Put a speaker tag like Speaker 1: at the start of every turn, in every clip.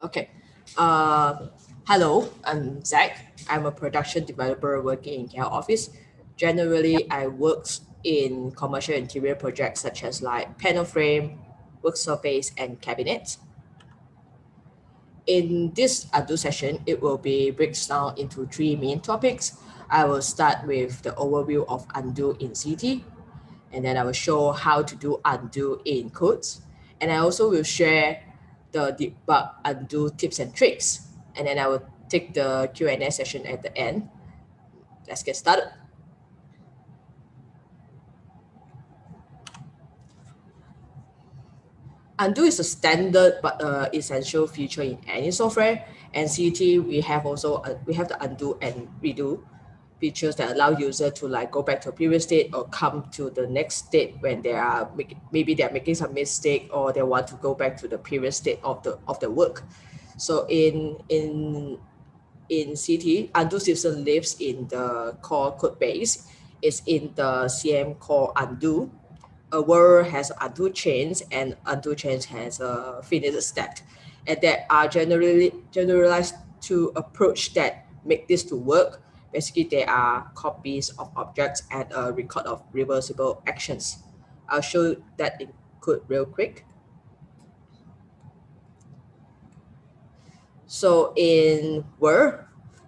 Speaker 1: Okay. Uh, Hello, I'm Zach. I'm a production developer working in care office. Generally, I work in commercial interior projects such as like panel frame, work surface, and cabinets. In this undo session, it will be breaks down into three main topics. I will start with the overview of undo in CT, and then I will show how to do undo in codes. And I also will share the debug undo tips and tricks. And then I will take the Q&A session at the end. Let's get started. Undo is a standard but essential feature in any software. And CT, we have the undo and redo features that allow user to like go back to a previous state or come to the next state when maybe they're making some mistake or they want to go back to the previous state of the work. So in CT, undo system lives in the core code base. It's in the CM core undo. A word has undo chains and undo chains has a finite step. And there are generally generalized to approach that make this to work. Basically, they are copies of objects and a record of reversible actions. I'll show that in code real quick. So in Word,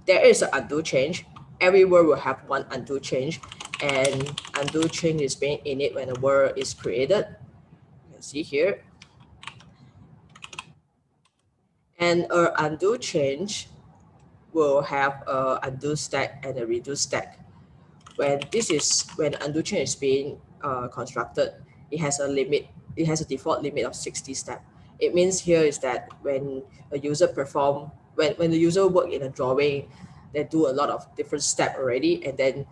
Speaker 1: there is an undo change. Every word will have one undo change, and undo change is being init when a word is created. You can see here. And a undo change will have a undo stack and a redo stack. When undo change is being constructed, it has a limit. It has a default limit of 60 steps. It means here is that when a user when the user work in a drawing, they do a lot of different steps already, and then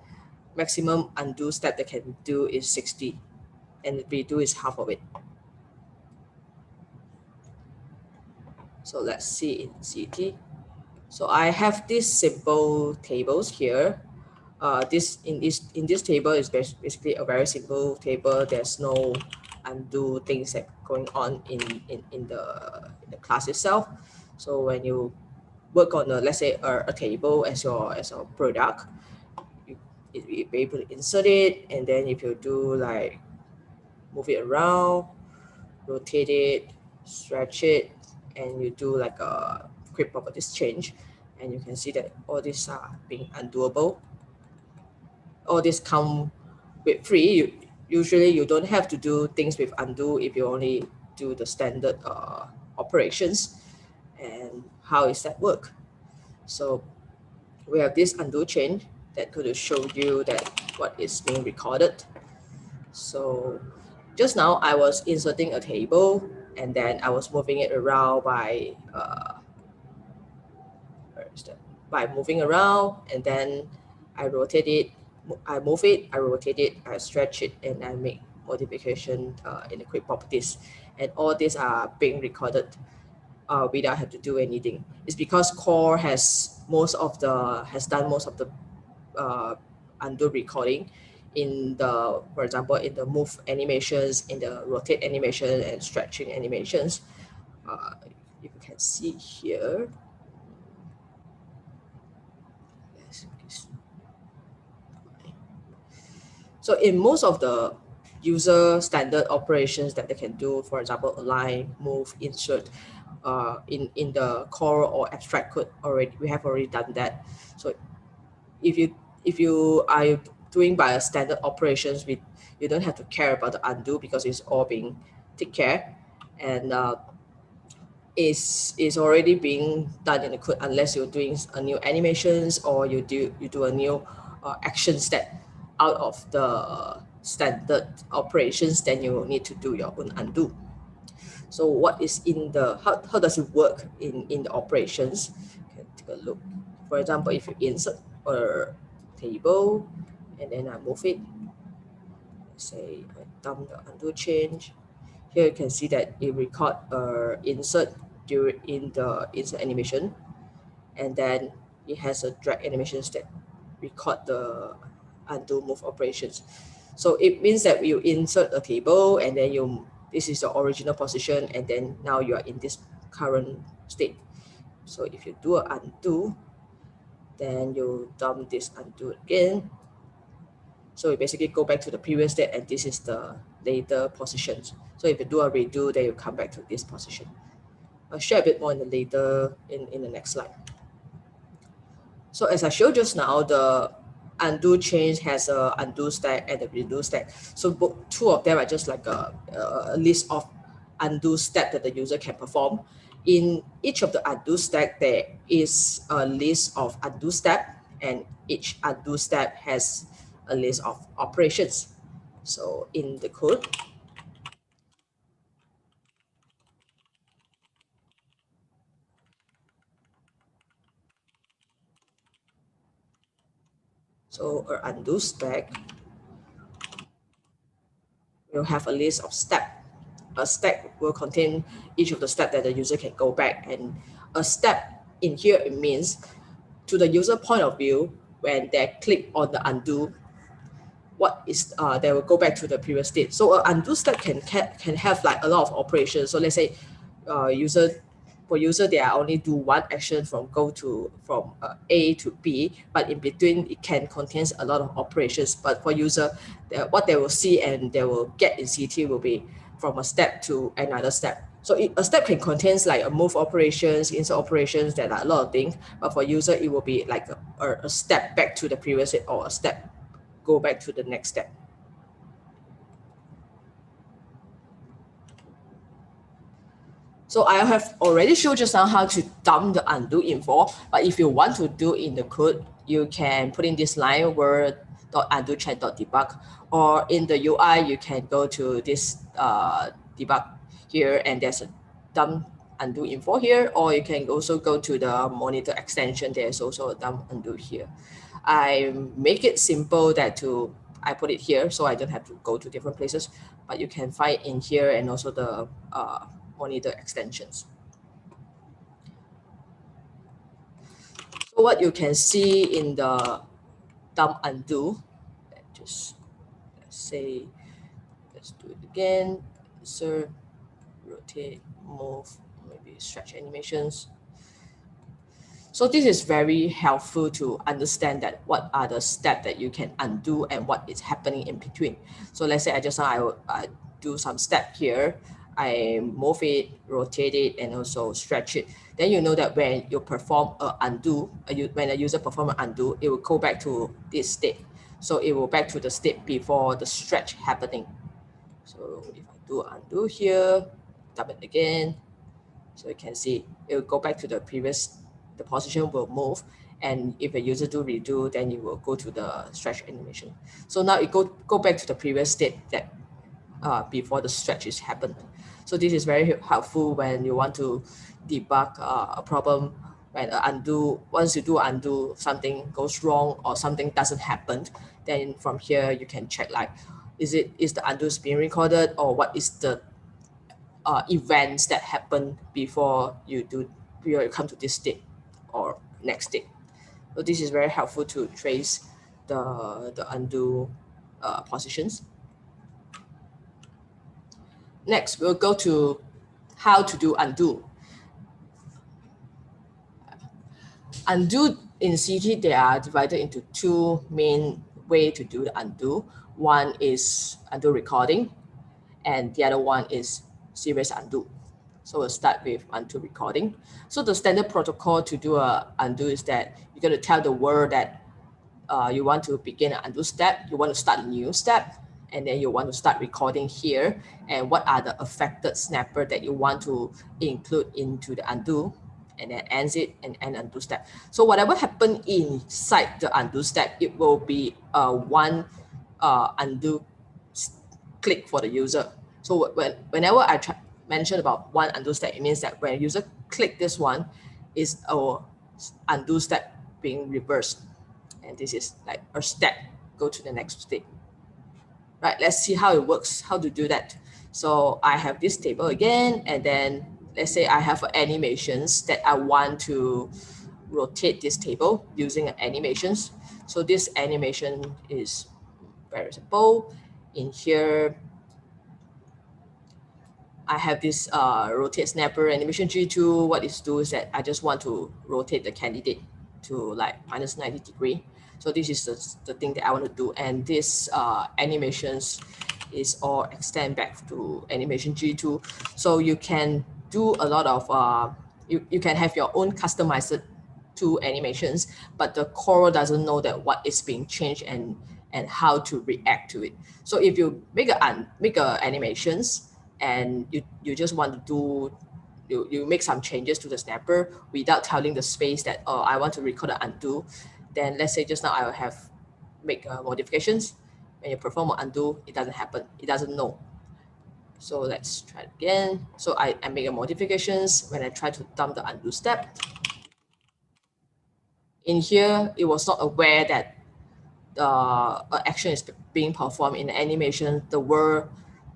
Speaker 1: maximum undo step they can do is 60, and redo is half of it. So let's see in CT. So I have these simple tables here. This table is basically a very simple table. There's no undo things that going on in the class itself. So when you work on let's say a table as your product, you be able to insert it, and then if you do like move it around, rotate it, stretch it, and you do like a quick properties change, and you can see that all these are being undoable. All this come with free. Usually you don't have to do things with undo if you only do the standard operations. And how is that work? So we have this undo chain that could show you that what is being recorded. So just now I was inserting a table, and then I was moving it around where is that? By moving around, and then I rotate it, I move it, I rotate it, I stretch it, and I make modification in the quick properties. And all these are being recorded without have to do anything. It's because core has done most of the undo recording in the, for example, in the move animations, in the rotate animation and stretching animations. You can see here. So in most of the user standard operations that they can do, for example, align, move, insert, in the core or abstract code we have already done that. So if you are doing by a standard operations, you don't have to care about the undo because it's all being take care, and is already being done in the code unless you're doing a new animations or you do a new actions that out of the standard operations, then you need to do your own undo. So what is in the how does it work in the operations? You can take a look. For example, if you insert a table and then I move it, say I dump the undo change. Here you can see that it record insert during in the insert animation, and then it has a drag animations that record the undo move operations. So it means that you insert a table, and then this is your original position, and then now you are in this current state. So if you do an undo, then you dump this undo again. So you basically go back to the previous state, and this is the later positions. So if you do a redo, then you come back to this position. I'll share a bit more in the later in the next slide. So as I showed just now, the undo change has a undo stack and a redo stack. So two of them are just like a list of undo step that the user can perform. In each of the undo stack, there is a list of undo step, and each undo step has a list of operations. So in the code, so our undo stack will have a list of steps. A step will contain each of the steps that the user can go back, and a step in here, it means to the user point of view, when they click on the undo, what is they will go back to the previous state. So a undo step can have like a lot of operations. So let's say user for user, they are only do one action from go to from A to B, but in between it can contains a lot of operations. But for user, what they will see and they will get in CT will be from a step to another step. So a step can contains like a move operations, insert operations, that are a lot of things. But for user, it will be like a step back to the previous state, or a step go back to the next step. So I have already showed just now how to dump the undo info, but if you want to do in the code, you can put in this line word undo check.debug, or in the UI, you can go to this debug here, and there's a dump undo info here, or you can also go to the monitor extension. There's also a dump undo here. I make it simple that I put it here, so I don't have to go to different places, but you can find in here, and also the monitor extensions. So what you can see in the dump undo, just let's say, let's do it again. Insert, rotate, move, maybe stretch animations. So this is very helpful to understand that what are the steps that you can undo and what is happening in between. So let's say I do some step here, I move it, rotate it, and also stretch it. Then you know that when you perform a undo, when a user perform an undo, it will go back to this state. So it will back to the state before the stretch happening. So if I do undo here, tap it again, so you can see it will go back to the previous, the position will move. And if a user do redo, then you will go to the stretch animation. So now it go back to the previous state that before the stretch is happened. So this is very helpful when you want to debug a problem, when once you do undo, something goes wrong or something doesn't happen. Then from here you can check like, is the undo being recorded, or what is the events that happen before you come to this state or next state. So this is very helpful to trace the undo positions. Next, we'll go to how to do undo. Undo in CT, they are divided into two main way to do the undo. One is undo recording, and the other one is serious undo. So we'll start with undo recording. So the standard protocol to do a undo is that you're going to tell the world that you want to begin an undo step, you want to start a new step, and then you want to start recording here, and what are the affected snapper that you want to include into the undo, and then ends it and end undo step. So whatever happened inside the undo step, it will be one undo click for the user. So whenever I mention about one undo step, it means that when a user click this one, is our undo step being reversed. And this is like a step, go to the next state. Right, let's see how it works, how to do that. So I have this table again, and then let's say I have animations that I want to rotate this table using animations. So this animation is very simple. In here, I have this rotate snapper animation G2. What it do is that I just want to rotate the candidate to like minus 90 degree. So this is the thing that I want to do. And this animations is all extend back to animation G2. So you can do a lot of, you can have your own customized to animations, but the Corel doesn't know that what is being changed and how to react to it. So if you make a animations and you just want to do you make some changes to the snapper without telling the space that, oh, I want to record an undo, then let's say just now I will have make modifications. When you perform an undo, it doesn't happen. It doesn't know. So let's try it again. So I make a modifications. When I try to dump the undo step, in here, it was not aware that the action is being performed in the animation. The world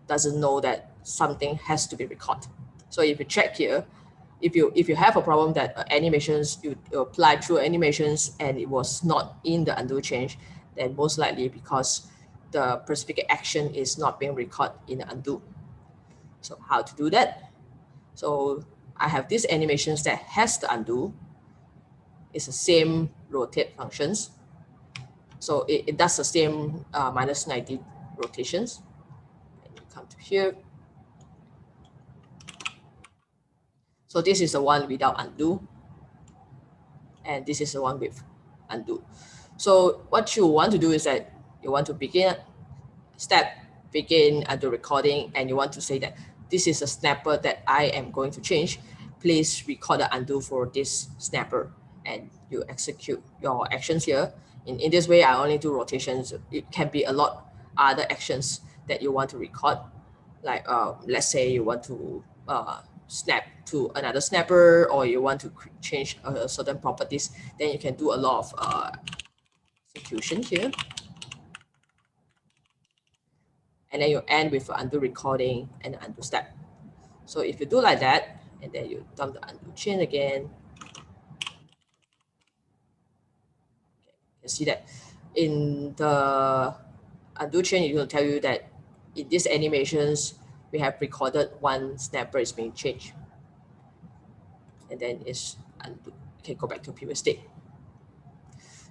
Speaker 1: doesn't know that something has to be recorded. So if you check here, if you have a problem that animations you apply through animations and it was not in the undo change, then most likely because the specific action is not being recorded in the undo. So how to do that? So I have these animations that has the undo. It's the same rotate functions. So it does the same minus 90 rotations. And you come to here. So this is the one without undo. And this is the one with undo. So what you want to do is that you want to begin undo recording, and you want to say that this is a snapper that I am going to change. Please record the undo for this snapper, and you execute your actions here. In this way, I only do rotations. It can be a lot other actions that you want to record. Like let's say you want to snap to another snapper, or you want to change a certain properties, then you can do a lot of execution here. And then you end with undo recording and undo step. So if you do like that, and then you dump the undo chain again, you see that in the undo chain, it will tell you that in these animations, we have recorded one snapper is being changed. And then it's undo. Okay, go back to previous state.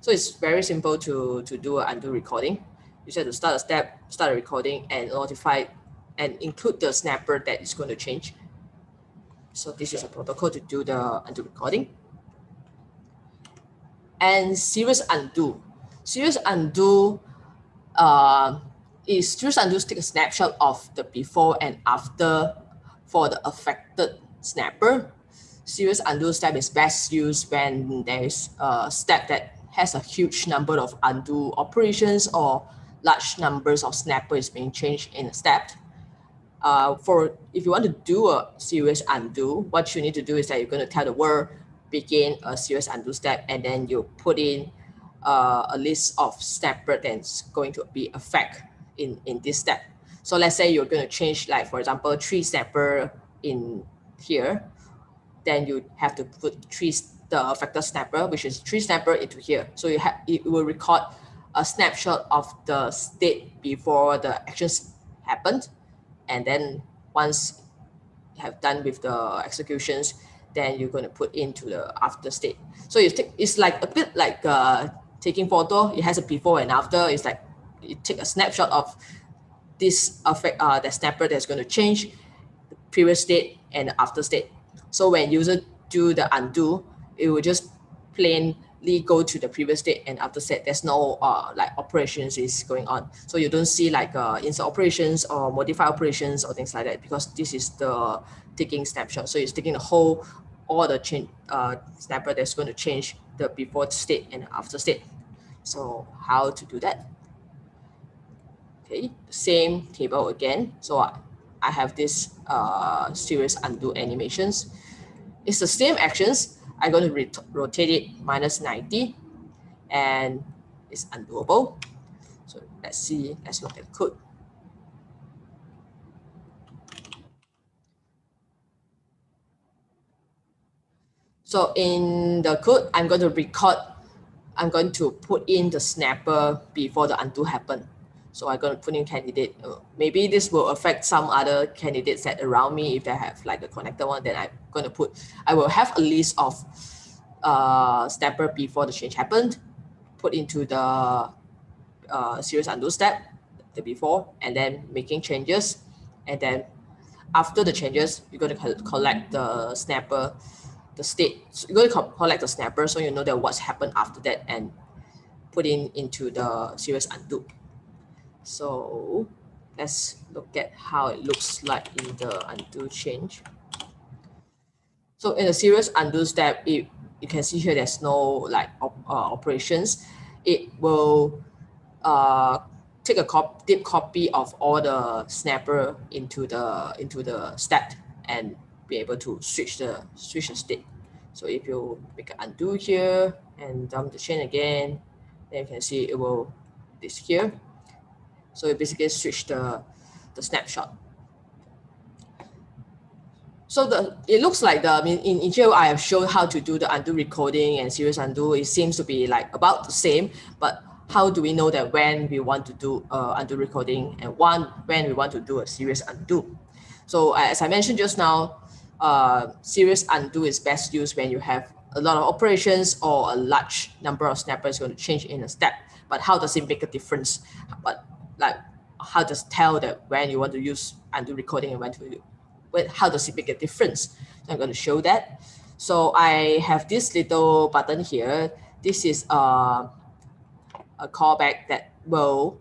Speaker 1: So it's very simple to do an undo recording. You just have to start a step, start a recording, and notify and include the snapper that is going to change. So this is a protocol to do the undo recording. And serious undo. Serious undo serious undo take a snapshot of the before and after for the affected snapper. Serious undo step is best used when there is a step that has a huge number of undo operations or large numbers of snappers being changed in a step. For if you want to do a serious undo, what you need to do is that you're going to tell the word begin a serious undo step, and then you put in a list of snapper that's going to be affect in this step. So let's say you're going to change, like for example, 3 snapper in here, then you have to put the affected snapper, which is 3 snapper, into here. So it will record a snapshot of the state before the actions happened, and then once you have done with the executions, then you're going to put into the after state. So it's like a bit like taking photo. It has a before and after. It's like you take a snapshot of this the snapper that's going to change the previous state and the after state. So when user do the undo, it will just plainly go to the previous state and after state. There's no like operations is going on. So you don't see like insert operations or modify operations or things like that, because this is the taking snapshot. So it's taking the whole all the change snapper that's going to change the before state and after state. So how to do that? Okay, same table again. So I have this series undo animations. It's the same actions. I'm going to rotate it minus 90, and it's undoable. So let's look at the code. So in the code, I'm going to put in the snapper before the undo happened. So I'm going to put in candidate. Maybe this will affect some other candidates that around me. If they have like a connected one, then I will have a list of snapper before the change happened, put into the serious undo step, the before, and then making changes. And then after the changes, you're going to collect the snapper, the state. So you're going to collect the snapper so you know that what's happened after that and put into the serious undo. So let's look at how it looks like in the undo change. So in the serious undo step, you can see here there's no like operations. It will take a deep copy of all the snapper into the stack and be able to switch the state. So if you make an undo here and dump the chain again, then you can see it will this here. So it basically switch the snapshot. So it looks like in here I have shown how to do the undo recoding and serious undo. It seems to be like about the same, but how do we know that when we want to do undo recoding and when we want to do a serious undo? So as I mentioned just now, serious undo is best used when you have a lot of operations or a large number of snappers going to change in a step. But how does it make a difference? But like, how does tell that when you want to use undo recoding and when to how does it make a difference? So I'm going to show that. So I have this little button here. This is a callback that will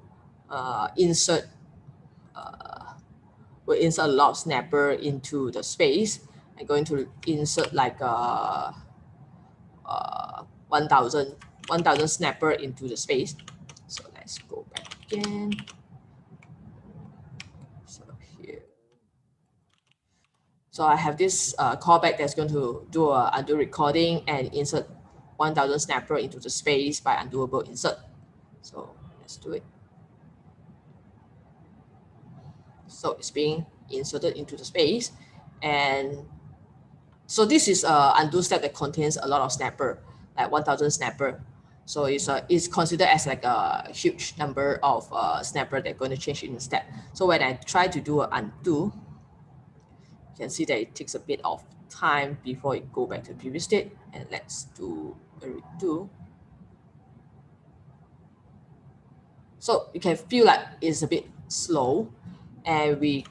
Speaker 1: insert a lot of snapper into the space. I'm going to insert like 1,000 snapper into the space. So let's go back again. So here. So I have this callback that's going to do a undo recording and insert 1,000 snapper into the space by undoable insert. So let's do it. So it's being inserted into the space. And so this is a undo step that contains a lot of snapper, like 1,000 snapper. So it's considered as like a huge number of snapper that are going to change in the step. So when I try to do an undo, you can see that it takes a bit of time before it go back to the previous state. And let's do a redo. So you can feel like it's a bit slow, and we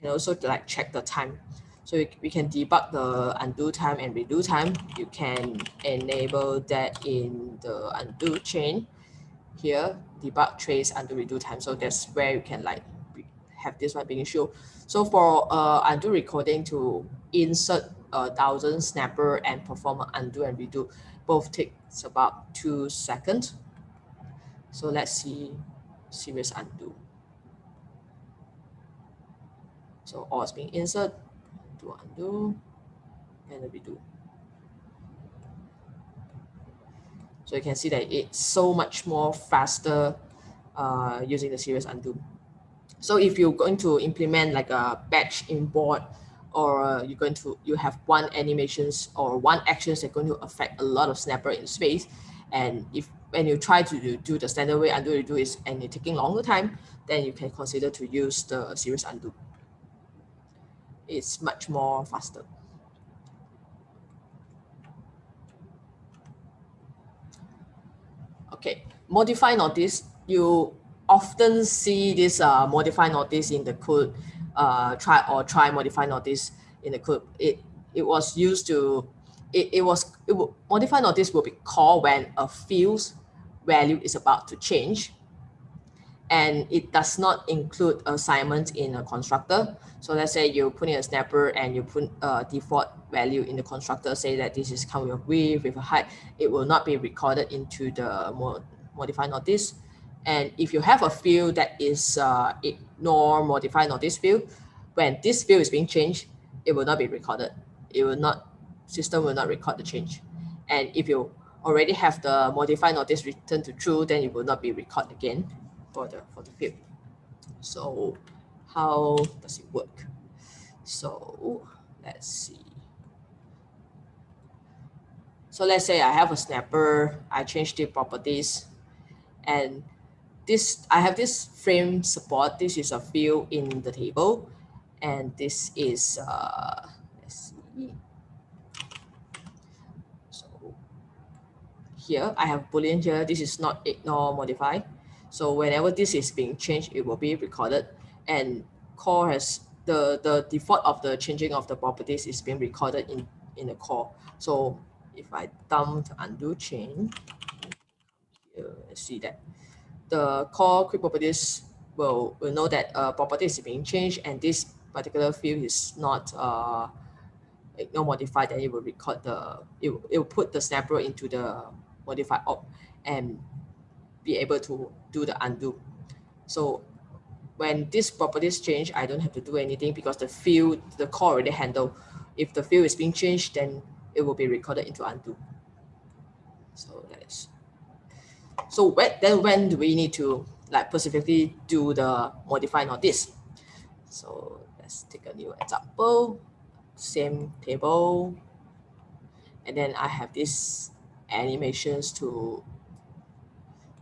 Speaker 1: can also like check the time. So we can debug the undo time and redo time. You can enable that in the undo chain here, debug trace undo redo time. So that's where you can like have this one being shown. So for undo recording to insert 1,000 snapper and perform an undo and redo, both takes about 2 seconds. So let's see serious undo. So all is being insert, do undo, and redo. So you can see that it's so much more faster using the serious undo. So if you're going to implement like a batch import, or you have one animations or one actions that's going to affect a lot of snapper in space, and if when you try to do the standard way undo redo is and it's taking longer time, then you can consider to use the serious undo. It's much more faster. Okay, modify notice. You often see this modify notice in the code, try modify notice in the code. It was used to, modify notice will be called when a field's value is about to change, and it does not include assignment in a constructor. So let's say you put in a snapper and you put a default value in the constructor, say that this is come with a height, it will not be recorded into the modify notice. And if you have a field that is ignore modify notice field, when this field is being changed, it will not be recorded. System will not record the change. And if you already have the modify notice return to true, then it will not be recorded again for the field. So how does it work? So let's see. So let's say I have a snapper, I change the properties, and I have this frame support. This is a field in the table, and this is let's see. So here I have Boolean here. This is not ignore modify. So whenever this is being changed, it will be recorded. And core has the default of the changing of the properties is being recorded in the core. So if I dump undo change, here, let's see that the core quick properties will know that property is being changed and this particular field is not ignore modified, then it will record it will put the snapper into the modified op and be able to do the undo. So when this properties change, I don't have to do anything because the core already handle. If the field is being changed, then it will be recorded into undo. So that's when do we need to like specifically do the modify notice? So let's take a new example. Same table, and then I have these animations to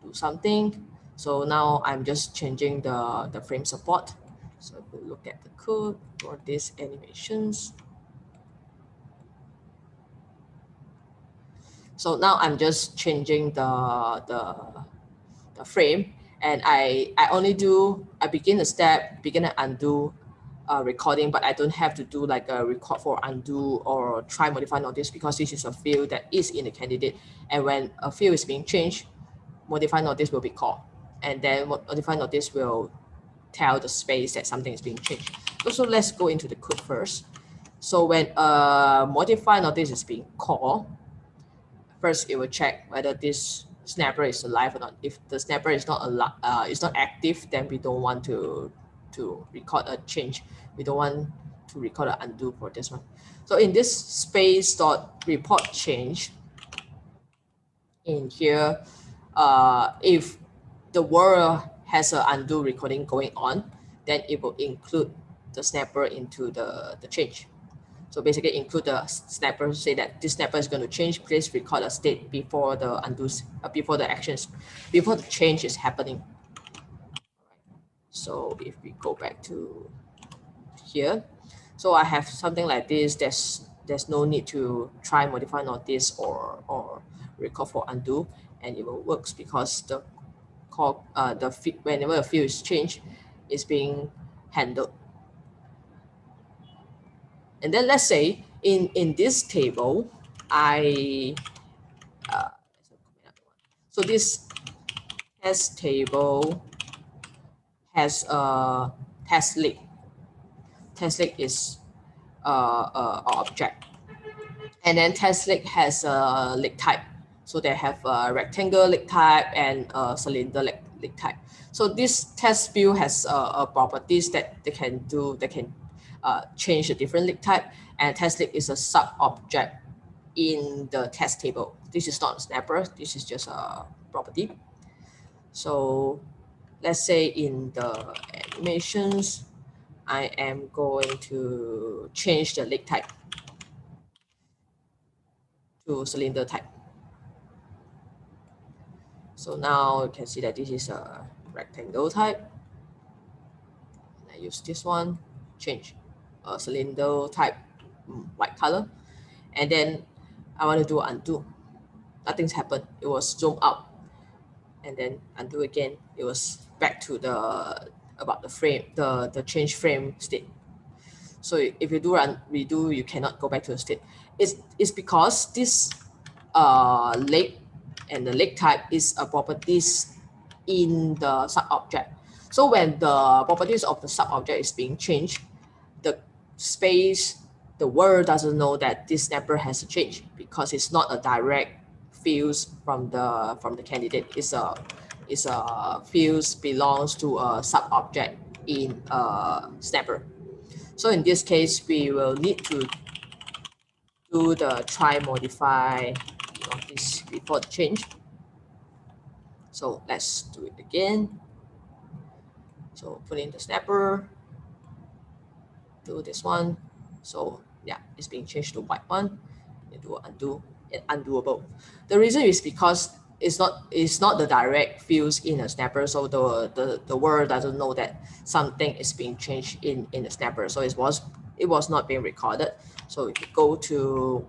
Speaker 1: do something. So now I'm just changing the frame support. So if we look at the code for these animations. So now I'm just changing the frame, and I begin and undo recording, but I don't have to do like a record for undo or try modify notice because this is a field that is in the candidate. And when a field is being changed, modify notice will be called, and then modify notice will tell the space that something is being changed. So let's go into the code first. So when modify notice is being called, first it will check whether this snapper is alive or not. If the snapper is not active, then we don't want to record a change. We don't want to record an undo for this one. So in this space dot report change in here, if the world has an undo recording going on, then it will include the snapper into the change. So basically include the snapper, say that this snapper is going to change, please record a state before the undoes, before the change is happening. So if we go back to here, so I have something like this. There's no need to try modify notice or record for undo, and it will works because the call whenever a field is changed, is being handled. And then let's say in this table, so this test table has a test link. Test link is an object, and then test link has a link type. So they have a rectangle link type and a cylinder link type. So this test view has properties that they can do. They can change the different link type, and test link is a sub object in the test table. This is not a snapper. This is just a property. So let's say in the animations, I am going to change the link type to cylinder type. So now you can see that this is a rectangle type. And I use this one, change a cylinder type, white color. And then I want to do undo. Nothing's happened. It was zoomed out. And then undo again. It was back to about the frame, the change frame state. So if you do redo, you cannot go back to the state. It's because this leg and the leg type is a properties in the sub-object. So when the properties of the sub-object is being changed, the space, the world doesn't know that this snapper has a change because it's not a direct fields from the candidate. It's a fields belongs to a sub-object in a snapper. So in this case, we will need to do the try modify notice before the change. So let's do it again. So put in the snapper, do this one. So yeah, it's being changed to white one. You do undo and undoable. The reason is because it's not the direct fields in a snapper, so the world doesn't know that something is being changed in the snapper, so it was not being recorded. So if you go to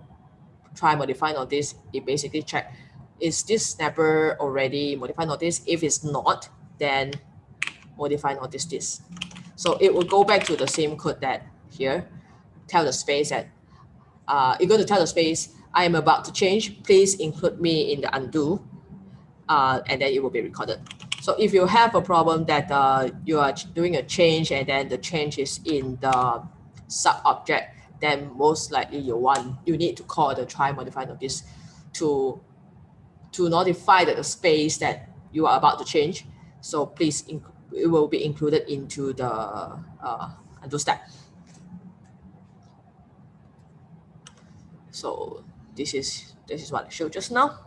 Speaker 1: try modify notice, it basically check, is this snapper already modify notice? If it's not, then modify notice this. So it will go back to the same code that here, tell the space that you're going to tell the space, I am about to change, please include me in the undo, and then it will be recorded. So if you have a problem that you are doing a change and then the change is in the sub object, then most likely you need to call the try modify notice to notify that the space that you are about to change. So please, it will be included into the undo step. So this is what I showed just now.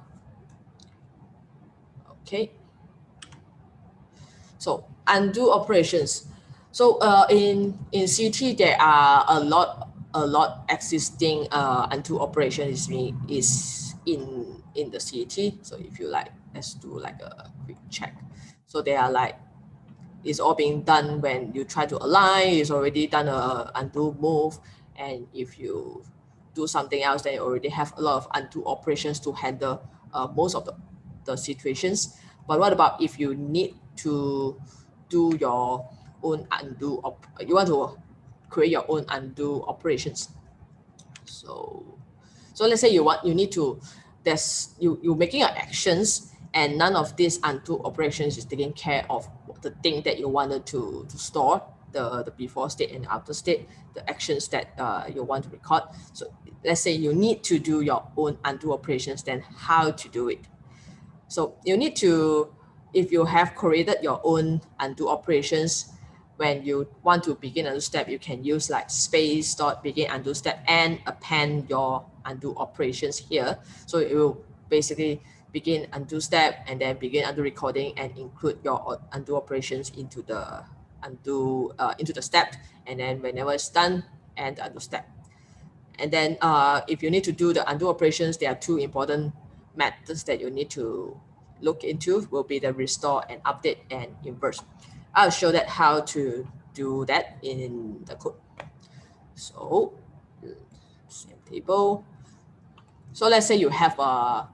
Speaker 1: Okay. So undo operations. So in CT there are a lot existing undo operations is in the CT. So if you like, let's do like a quick check. So they are like, it's all being done when you try to align, it's already done a undo move, and if you do something else, then you already have a lot of undo operations to handle most of the situations. But what about if you need to do your own undo, you want to create your own undo operations? So let's say you need to, you're making your actions and none of these undo operations is taking care of the thing that you wanted to store, the before state and after state, the actions that you want to record. So let's say you need to do your own undo operations, then how to do it? So you need to, if you have created your own undo operations, when you want to begin undo step, you can use like space dot begin undo step and append your undo operations here. So it will basically begin undo step and then begin undo recording and include your undo operations into the into the step, and then whenever it's done, end undo step. And then if you need to do the undo operations, there are two important methods that you need to look into, will be the restore and update and inverse. I'll show that how to do that in the code. So same table. So let's say you have a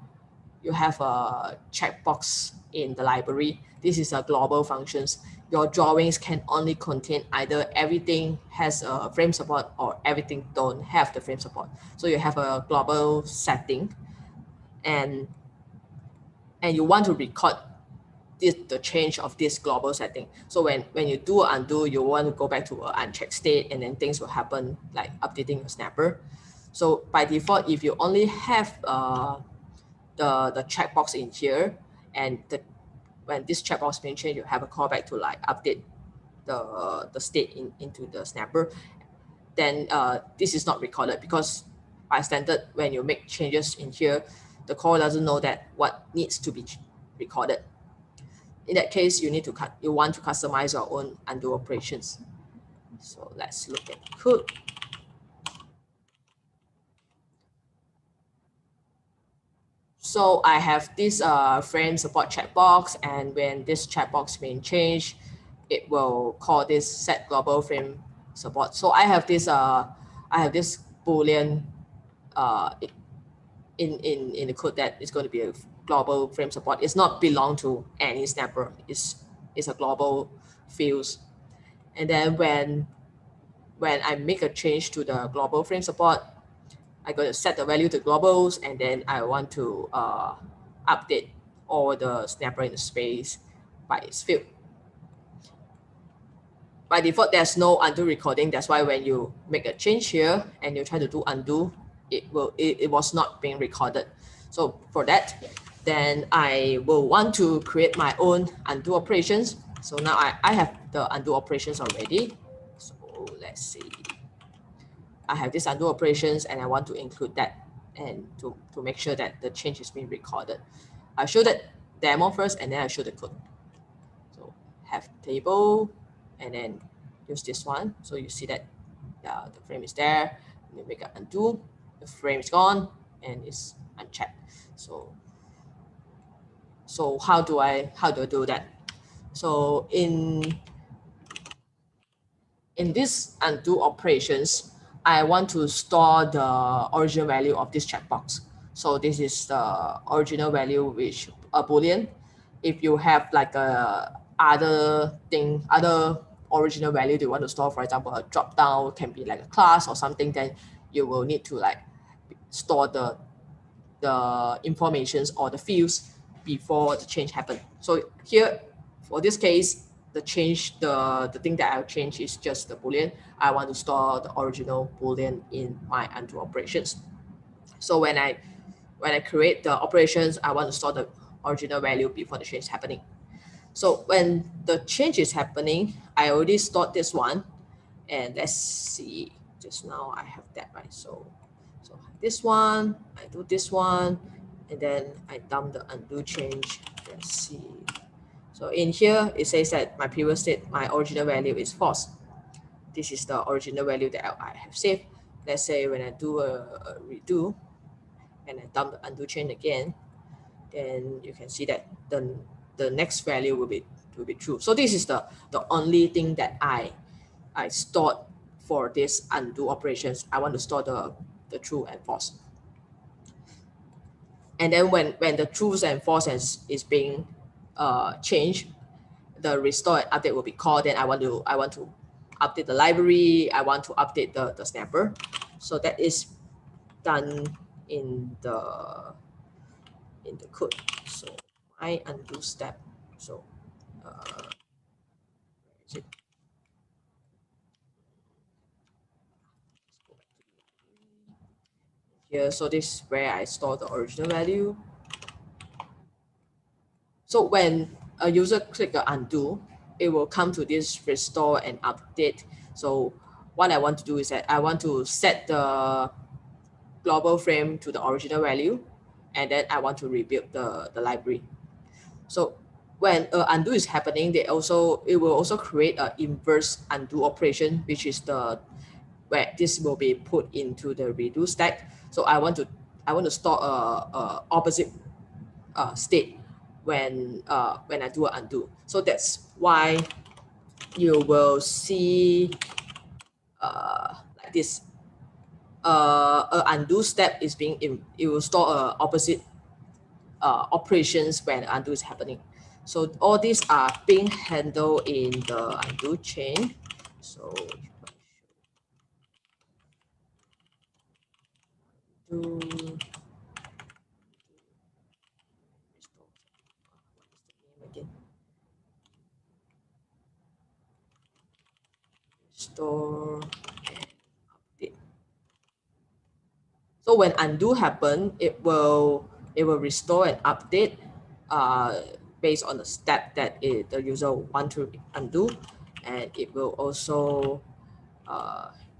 Speaker 1: checkbox in the library. This is a global functions. Your drawings can only contain either everything has a frame support or everything don't have the frame support. So you have a global setting, and you want to record the change of this global setting. So when you do undo, you want to go back to an unchecked state, and then things will happen like updating your snapper. So by default, if you only have the checkbox in here, and when this checkbox being changed, you have a callback to like update the state into the snapper, then this is not recorded, because by standard, when you make changes in here, the core doesn't know that what needs to be recorded. In that case, you want to customize your own undo operations. So let's look at code. So I have this frame support checkbox, and when this checkbox being changed, it will call this set global frame support. So I have this boolean in the code that is going to be a global frame support. It's not belong to any snapper. It's a global fields. And then when I make a change to the global frame support, I'm going to set the value to globals, and then I want to update all the snapper in the space by its field. By default, there's no undo recording. That's why when you make a change here and you try to do undo, it was not being recorded. So for that, then I will want to create my own undo operations. So now I have the undo operations already. So let's see. I have this undo operations, and I want to include that, and to make sure that the change is being recorded. I'll show that demo first, and then I'll show the code. So have table, and then use this one. So you see that the frame is there. You make an undo, the frame is gone, and it's unchecked. So So how do I do that? So in this undo operations, I want to store the original value of this checkbox. So this is the original value, which a boolean. If you have like a other original value that you want to store, for example, a drop down can be like a class or something, then you will need to like store the informations or the fields before the change happen. So here, for this case, the thing that I'll change is just the boolean. I want to store the original boolean in my undo operations. So when I create the operations, I want to store the original value before the change is happening. So when the change is happening, I already stored this one, and let's see. Just now I have that, right? So this one, I do this one, and then I dump the undo change. Let's see. So in here, it says that my previous state, my original value is false. This is the original value that I have saved. Let's say when I do a redo and I dump the undo change again, then you can see that the next value will be true. So this is the only thing that I stored for this undo operations. I want to store the true and false. And then when the trues and false is being changed, the restore and update will be called. Then I want to update the library. I want to update the snapper. So that is done in the code. So my undo step. So is it here? So this is where I store the original value. So when a user click the undo, it will come to this restore and update. So what I want to do is that I want to set the global frame to the original value, and then I want to rebuild the library. So when a undo is happening, it will also create an inverse undo operation, which is the where this will be put into the redo stack. So I want to store a opposite state when I do an undo. So that's why you will see like this. A undo step is being in. It will store opposite operations when undo is happening. So all these are being handled in the undo chain. So do again. Store and update. So when undo happen, it will restore and update uh, based on the step that the user want to undo, and it will also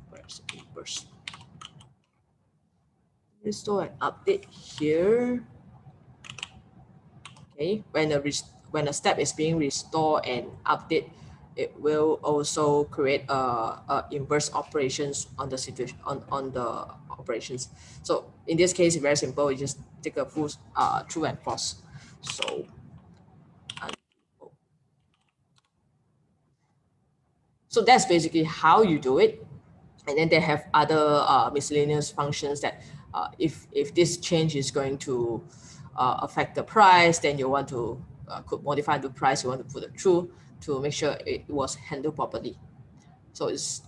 Speaker 1: where's the inverse? Restore and update here. Okay, when a step is being restored and update, it will also create a inverse operations on the situation on the operations. So in this case, it's very simple. You just take a full true and false. So so that's basically how you do it. And then they have other miscellaneous functions that if this change is going to affect the price, then you want to could modify the price. You want to put it through to make sure it was handled properly. So it's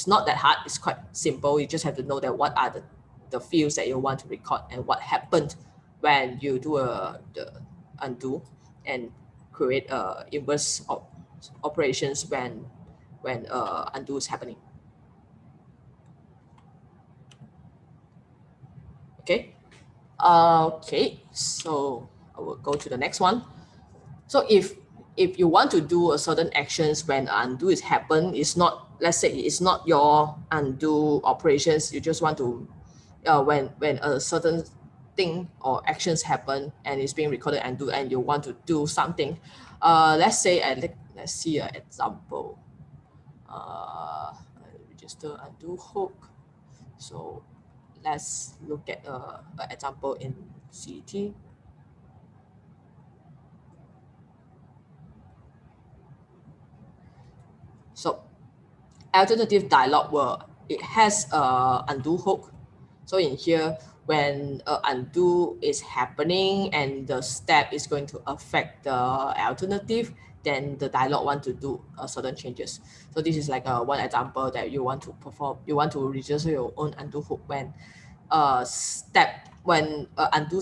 Speaker 1: not that hard. It's quite simple. You just have to know that what are the fields that you want to record and what happened when you do the undo and create inverse operations when undo is happening. Okay. Okay. So I will go to the next one. So if you want to do a certain actions when undo is happen, it's not, let's say it's not your undo operations. You just want to when a certain thing or actions happen and it's being recorded undo and you want to do something. Let's say let's see an example. Register undo hook. So let's look at an example in CT. So alternative dialog it has a undo hook. So in here, when undo is happening and the step is going to affect the alternative, then the dialog want to do certain changes. So this is like one example that you want to perform. You want to register your own undo hook when undos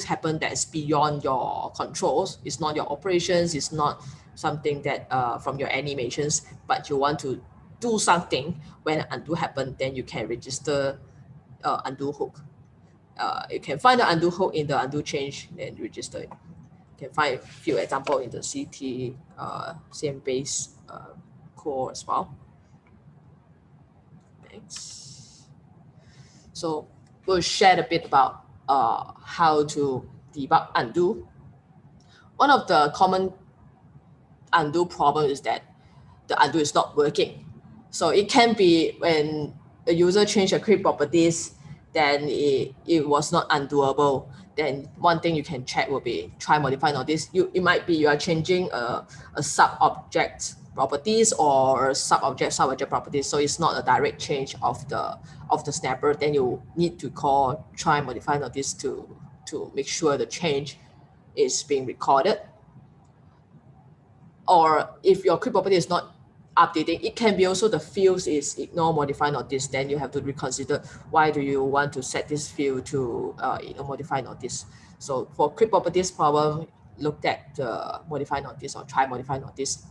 Speaker 1: happen that is beyond your controls. It's not your operations. It's not something that from your animations, but you want to do something when undo happen. Then you can register undo hook. You can find the undo hook in the undo change and register it. You can find a few examples in the CT same base core as well. Thanks. So we'll share a bit about how to debug undo. One of the common undo problem is that the undo is not working. So it can be when a user change a create properties, then it was not undoable. Then one thing you can check will be try modify not this. It might be you are changing a sub-object properties or sub-object properties. So it's not a direct change of the snapper. Then you need to call try modify not this to make sure the change is being recorded. Or if your create property is not updating, it can be also the fields is ignore, modify, notice. Then you have to reconsider why do you want to set this field to modify notice. So for create properties problem, look at the modify notice or try modify notice.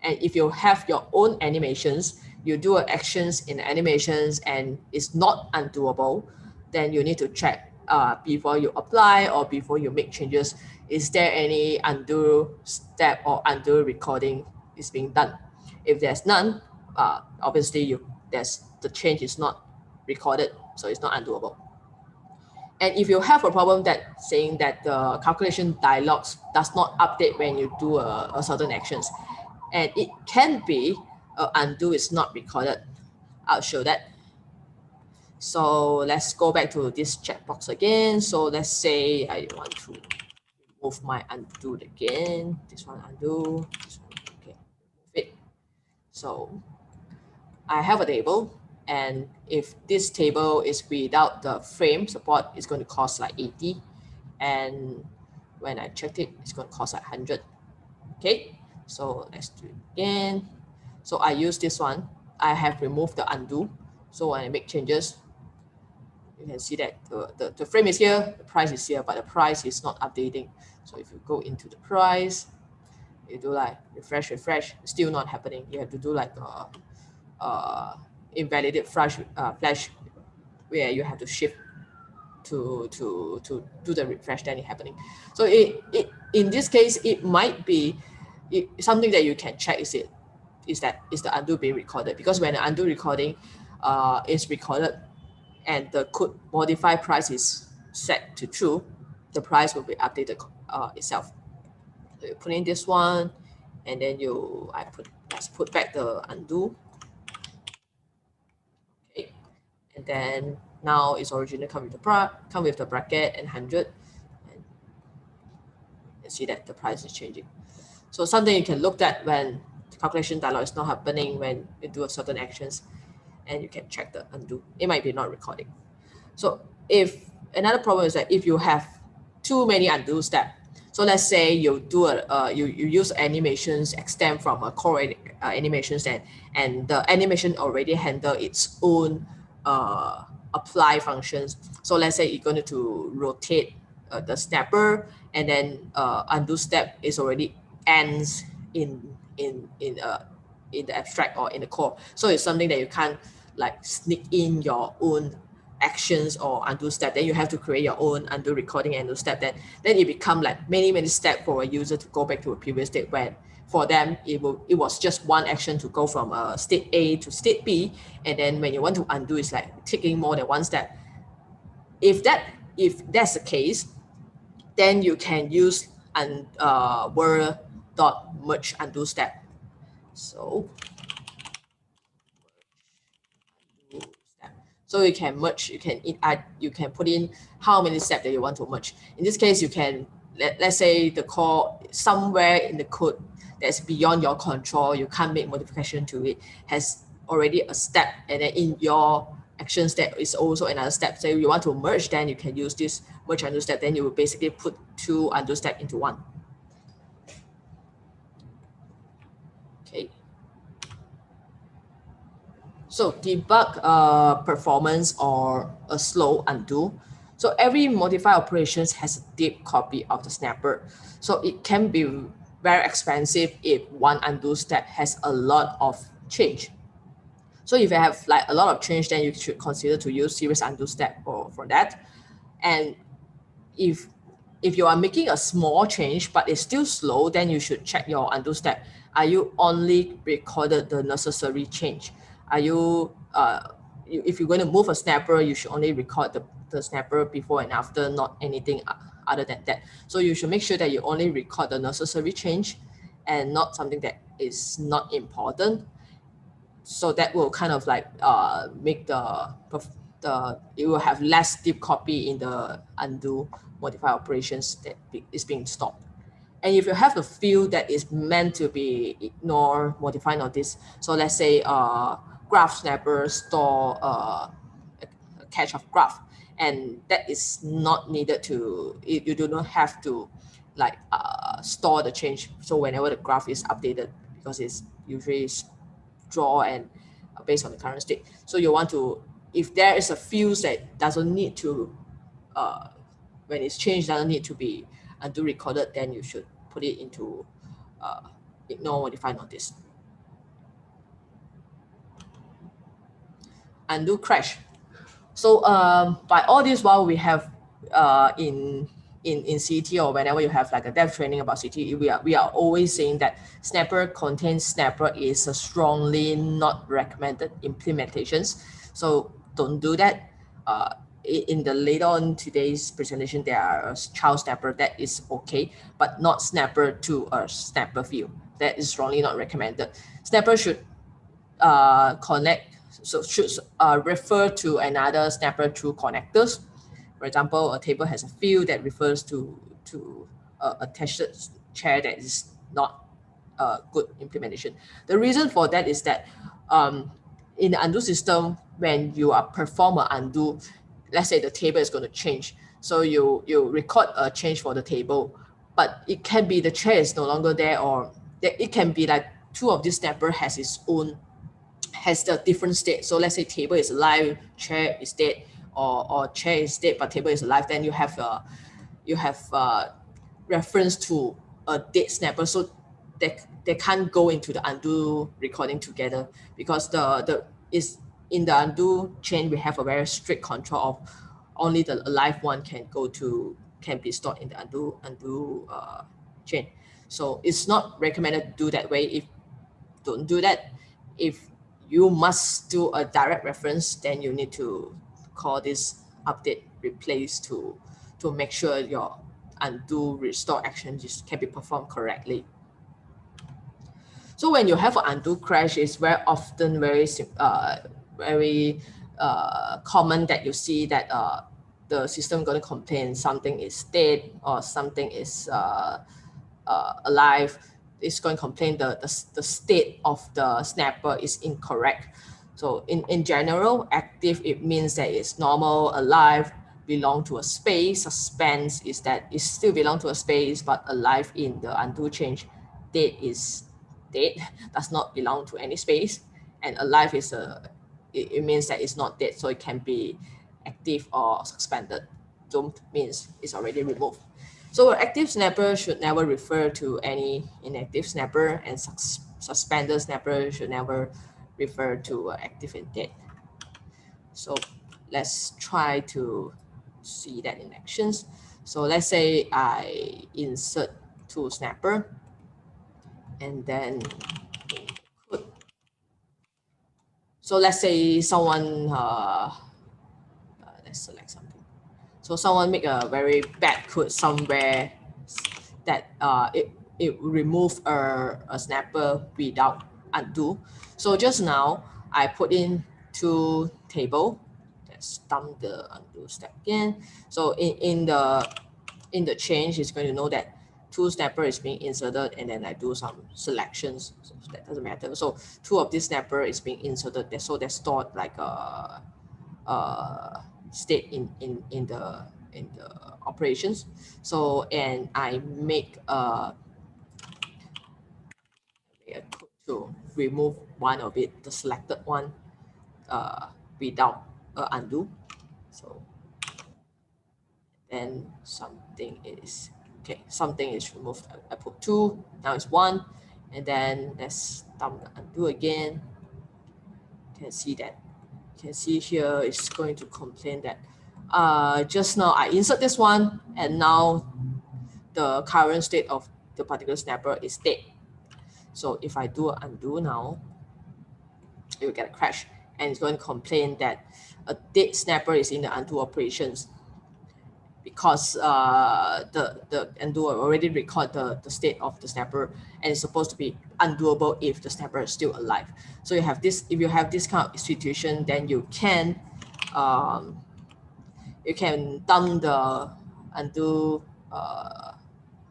Speaker 1: And if you have your own animations, you do actions in animations and it's not undoable, then you need to check before you apply or before you make changes, is there any undo step or undo recording is being done? If there's none, obviously the change is not recorded, so it's not undoable. And if you have a problem that saying that the calculation dialogues does not update when you do a certain actions, and it can be undo is not recorded, I'll show that. So let's go back to this checkbox again. So let's say I want to remove my undo again. This one undo, this one, okay, remove it. So I have a table, and if this table is without the frame support, it's going to cost like 80. And when I checked it, it's going to cost like 100. Okay, so let's do it again. So I use this one. I have removed the undo. So when I make changes, you can see that the frame is here, the price is here, but the price is not updating. So if you go into the price, you do like refresh, still not happening. You have to do like invalidate flash where you have to shift to do the refresh, then it's happening. So it in this case, it might be something that you can check is the undo being recorded, because when the undo recording is recorded and the code modify price is set to true, the price will be updated itself. So you put in this one, and then let's put back the undo. Okay, and then now it's originally come with the bracket and 100, and you see that the price is changing. So something you can look at when the calculation dialog is not happening when you do a certain actions, and you can check the undo. It might be not recording. So if another problem is that if you have too many undo steps, so let's say you do you use animations extend from a core animations, and the animation already handle its own apply functions. So let's say you're going to rotate the snapper, and then undo step is already ends in the abstract or in the core. So it's something that you can't like sneak in your own actions or undo step. Then you have to create your own undo recording and undo step. Then it become like many steps for a user to go back to a previous state, when for them it was just one action to go from state A to state B, and then when you want to undo, it's like taking more than one step. If that's the case, then you can use word dot merge undo step. So So you can merge, you can put in how many steps that you want to merge. In this case, you can, let's say the call somewhere in the code that's beyond your control, you can't make modification to it, has already a step, and then in your action step is also another step. So if you want to merge, then you can use this merge undo step, then you will basically put two undo step into one. Okay. So debug performance or a slow undo. So every modify operations has a deep copy of the snapper. So it can be very expensive if one undo step has a lot of change. So if you have like a lot of change, then you should consider to use series undo step for that. And if you are making a small change but it's still slow, then you should check your undo step. Are you only recorded the necessary change? Are you if you're going to move a snapper, you should only record the snapper before and after, not anything other than that. So you should make sure that you only record the necessary change and not something that is not important. So that will kind of like make it will have less deep copy in the undo modify operations that is being stopped. And if you have a field that is meant to be ignored, modify notice, so let's say graph snapper store a cache of graph, and that is not needed to, you do not have to like store the change. So whenever the graph is updated, because it's usually draw and based on the current state. So you want to, if there is a field that doesn't need to, when it's changed, doesn't need to be undo recorded, then you should put it into ignore modify notice. Undo crash. So by all this while we have in CT, or whenever you have like a dev training about CT, we are always saying that snapper contains snapper is a strongly not recommended implementations. So don't do that. In the later on today's presentation, there are a child snapper that is okay, but not snapper to a snapper field. That is strongly not recommended. Snapper should connect, so should refer to another snapper through connectors. For example, a table has a field that refers to a attached chair that is not a good implementation. The reason for that is that in the undo system, when you are perform an undo, let's say the table is going to change. So you record a change for the table, but it can be the chair is no longer there, or it can be like two of these snapper has the different state. So let's say table is alive, chair is dead, or chair is dead but table is alive. Then you have reference to a dead snapper. So they can't go into the undo recording together, because the is in the undo chain we have a very strict control of only the alive one can be stored in the undo chain. So it's not recommended to do that way. If don't do that, if you must do a direct reference, then you need to call this update replace to make sure your undo restore action can be performed correctly. So when you have an undo crash, it's very often very common that you see that the system going to complain something is dead or something is alive. It's going to complain the state of the snapper is incorrect. So in general, active, it means that it's normal, alive, belong to a space. Suspense is that it still belong to a space, but alive in the undo change. Dead is dead, does not belong to any space. And alive is it means that it's not dead, so it can be active or suspended. Doomed means it's already removed. So active snapper should never refer to any inactive snapper, and suspended snapper should never refer to active and dead. So let's try to see that in actions. So let's say I insert to snapper, and then put. So let's say someone, let's select something. So someone make a very bad code somewhere that it remove a snapper without undo. So just now I put in two table let's dump the undo step again. So in the change, it's going to know that two snapper is being inserted, and then I do some selections. So that doesn't matter. So two of this snapper is being inserted. So they're stored like a state in the operations. So and I make a code to remove one of it, the selected one, without undo. So then something is okay. Something is removed. I put 2. Now it's 1, and then let's dump the undo again. You can see that. You can see here it's going to complain that just now I insert this one, and now the current state of the particular snapper is dead. So if I do undo now, it will get a crash, and it's going to complain that a dead snapper is in the undo operations, because the undo already record the state of the snapper, and it's supposed to be undoable if the snapper is still alive. So you have this. If you have this kind of situation, then you can dump the undo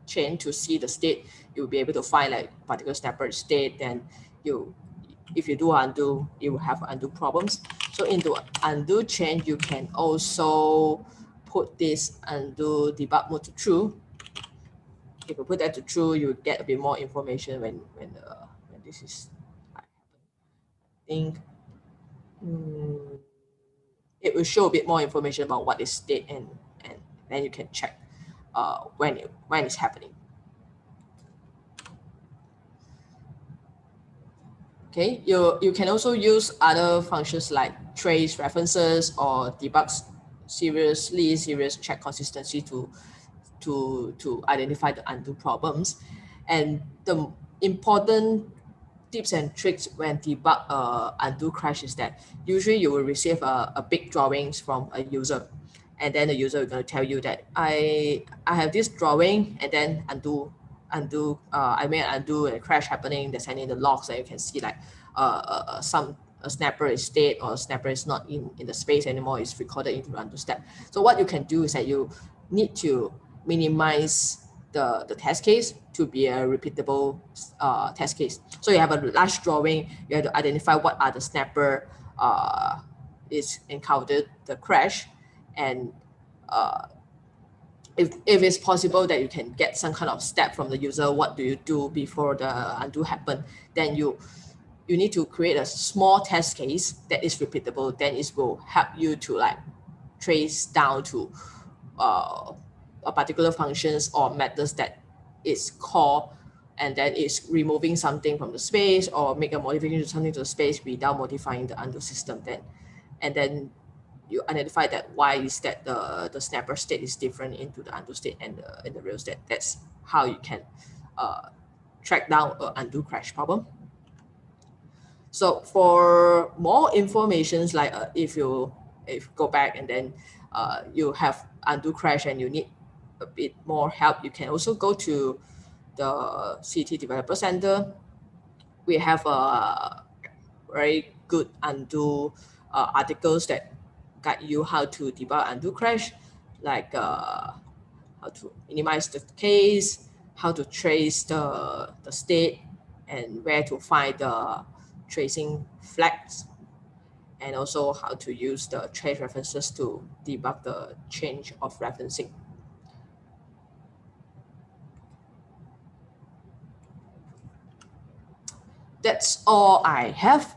Speaker 1: chain to see the state. You'll be able to find like particular snapper state. Then if you do undo, you will have undo problems. So into undo chain, you can also put this undo debug mode to true. If you put that to true, you get a bit more information when this is I think it will show a bit more information about what is state, and then you can check when it's happening. Okay, you can also use other functions like trace references or debug series check consistency to identify the undo problems. And the important tips and tricks when debug undo crash is that usually you will receive a big drawings from a user, and then the user is going to tell you that I have this drawing, and then I made an undo and a crash happening. They're sending the logs, and you can see like a snapper is dead, or a snapper is not in the space anymore. It's recorded into the undo step. So what you can do is that you need to minimize the test case to be a repeatable test case. So you have a large drawing, you have to identify what are the snapper is encountered the crash, and if it's possible that you can get some kind of step from the user, what do you do before the undo happen, then you need to create a small test case that is repeatable. Then it will help you to like trace down to a particular functions or methods that is called, and then it's removing something from the space or make a modification to something to the space without modifying the undo system. Then you identify that why is that the snapper state is different into the undo state and the real state. That's how you can track down an undo crash problem. So for more informations, like if you go back and then you have undo crash and you need a bit more help, you can also go to the CT Developer Center. We have a very good undo articles that guide you how to debug undo crash, like how to minimize the case, how to trace the state, and where to find the tracing flags, and also how to use the trace references to debug the change of referencing. That's all I have.